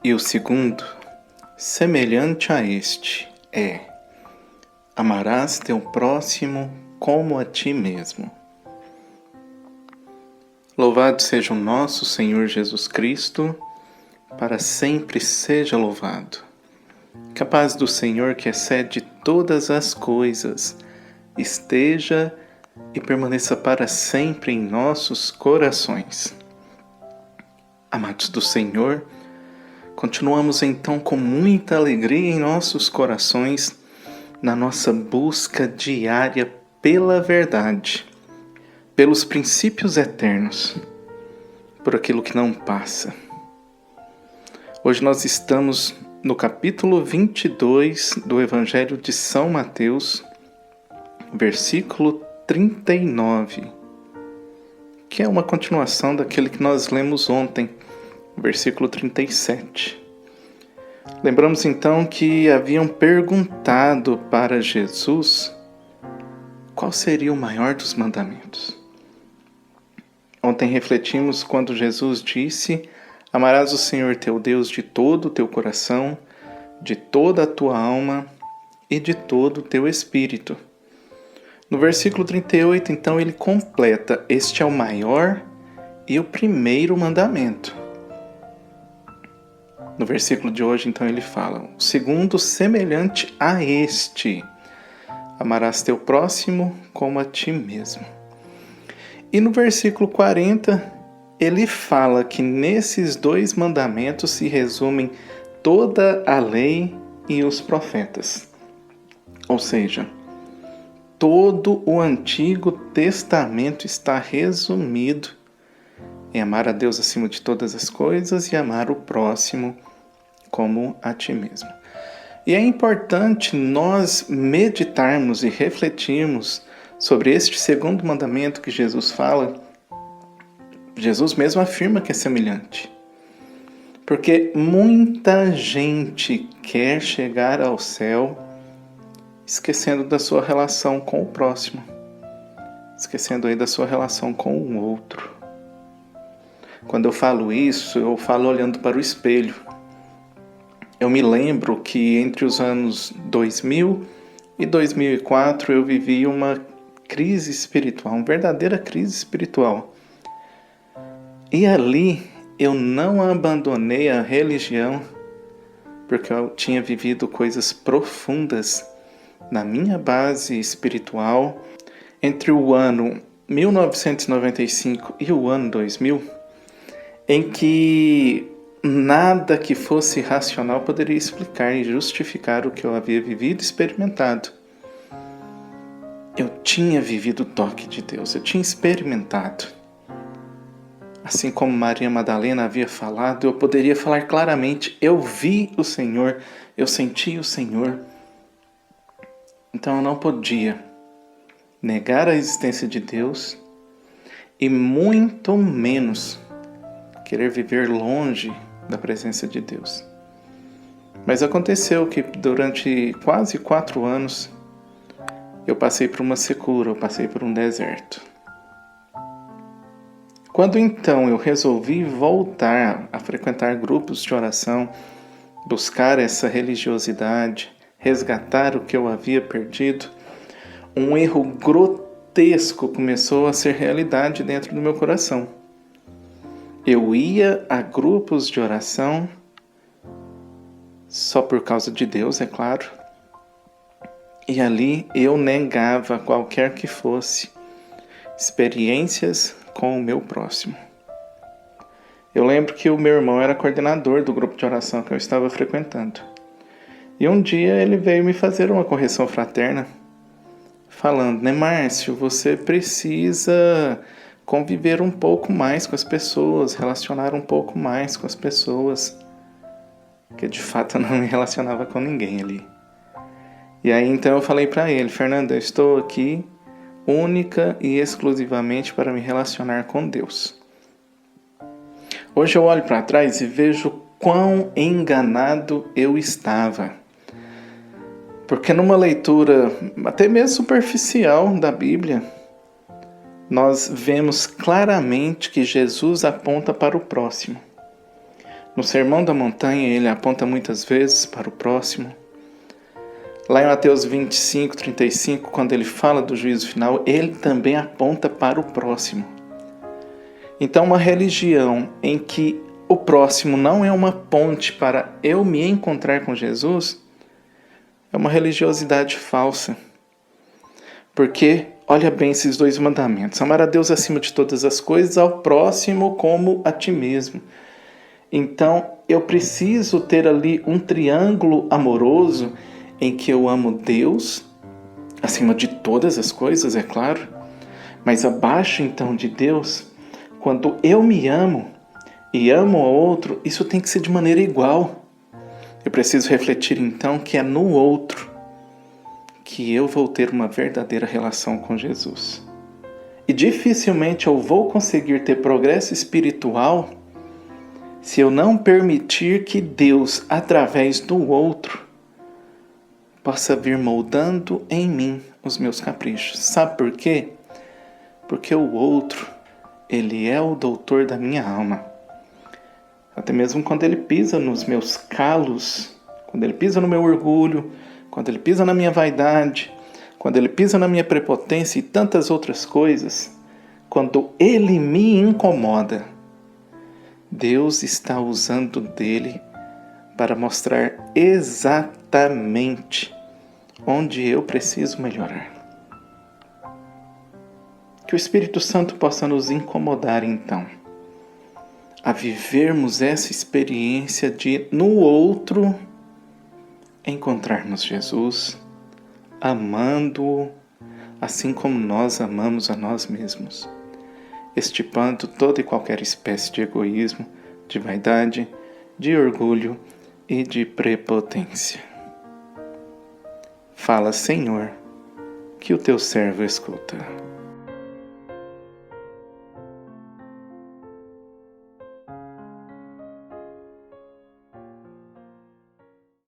E o segundo, semelhante a este, é: amarás teu próximo como a ti mesmo. Louvado seja o nosso Senhor Jesus Cristo, para sempre seja louvado. Que a paz do Senhor, que excede todas as coisas, esteja e permaneça para sempre em nossos corações. Amados do Senhor, continuamos então com muita alegria em nossos corações na nossa busca diária pela verdade, pelos princípios eternos, por aquilo que não passa. Hoje nós estamos no capítulo 22 do Evangelho de São Mateus, versículo 39, que é uma continuação daquele que nós lemos ontem, versículo 37. Lembramos então que haviam perguntado para Jesus qual seria o maior dos mandamentos. Ontem refletimos quando Jesus disse: amarás o Senhor teu Deus de todo o teu coração, de toda a tua alma e de todo o teu espírito. No versículo 38, então, ele completa: este é o maior e o primeiro mandamento. No versículo de hoje, então, ele fala: o segundo, semelhante a este: amarás teu próximo como a ti mesmo. E no versículo 40, ele fala que nesses dois mandamentos se resumem toda a lei e os profetas. Ou seja, todo o Antigo Testamento está resumido em amar a Deus acima de todas as coisas e amar o próximo como a ti mesmo. E é importante nós meditarmos e refletirmos sobre este segundo mandamento que Jesus fala. Jesus mesmo afirma que é semelhante. Porque muita gente quer chegar ao céu esquecendo da sua relação com o próximo, esquecendo aí da sua relação com o outro. Quando eu falo isso, eu falo olhando para o espelho. Eu me lembro que entre os anos 2000 e 2004 eu vivi uma crise espiritual, uma verdadeira crise espiritual. E ali eu não abandonei a religião porque eu tinha vivido coisas profundas na minha base espiritual entre o ano 1995 e o ano 2000, em que nada que fosse racional poderia explicar e justificar o que eu havia vivido e experimentado. Eu tinha vivido o toque de Deus, eu tinha experimentado. Assim como Maria Madalena havia falado, eu poderia falar claramente: eu vi o Senhor, eu senti o Senhor. Então eu não podia negar a existência de Deus e muito menos querer viver longe da presença de Deus. Mas aconteceu que durante quase 4 anos eu passei por uma secura, eu passei por um deserto. Quando então eu resolvi voltar a frequentar grupos de oração, buscar essa religiosidade, resgatar o que eu havia perdido, um erro grotesco começou a ser realidade dentro do meu coração. Eu ia a grupos de oração só por causa de Deus, é claro, e ali eu negava qualquer que fosse experiências com o meu próximo. Eu lembro que o meu irmão era coordenador do grupo de oração que eu estava frequentando. E um dia ele veio me fazer uma correção fraterna, falando: né, Márcio, você precisa conviver um pouco mais com as pessoas, relacionar um pouco mais com as pessoas. Porque de fato eu não me relacionava com ninguém ali. E aí então eu falei para ele: Fernando, eu estou aqui única e exclusivamente para me relacionar com Deus. Hoje eu olho para trás e vejo quão enganado eu estava. Porque numa leitura até mesmo superficial da Bíblia, nós vemos claramente que Jesus aponta para o próximo. No Sermão da Montanha, ele aponta muitas vezes para o próximo. Lá em Mateus 25, 35, quando ele fala do juízo final, ele também aponta para o próximo. Então, uma religião em que o próximo não é uma ponte para eu me encontrar com Jesus, é uma religiosidade falsa. Porque, olha bem esses dois mandamentos: amar a Deus acima de todas as coisas, ao próximo como a ti mesmo. Então, eu preciso ter ali um triângulo amoroso em que eu amo Deus, acima de todas as coisas, é claro, mas abaixo então de Deus, quando eu me amo e amo ao outro, isso tem que ser de maneira igual. Eu preciso refletir então que é no outro que eu vou ter uma verdadeira relação com Jesus. E dificilmente eu vou conseguir ter progresso espiritual se eu não permitir que Deus, através do outro, possa vir moldando em mim os meus caprichos. Sabe por quê? Porque o outro, ele é o doutor da minha alma. Até mesmo quando ele pisa nos meus calos, quando ele pisa no meu orgulho, quando ele pisa na minha vaidade, quando ele pisa na minha prepotência e tantas outras coisas, quando ele me incomoda, Deus está usando dele para mostrar exatamente onde eu preciso melhorar. Que o Espírito Santo possa nos incomodar então a vivermos essa experiência de, no outro, encontrarmos Jesus, amando-o assim como nós amamos a nós mesmos, extirpando toda e qualquer espécie de egoísmo, de vaidade, de orgulho e de prepotência. Fala, Senhor, que o teu servo escuta.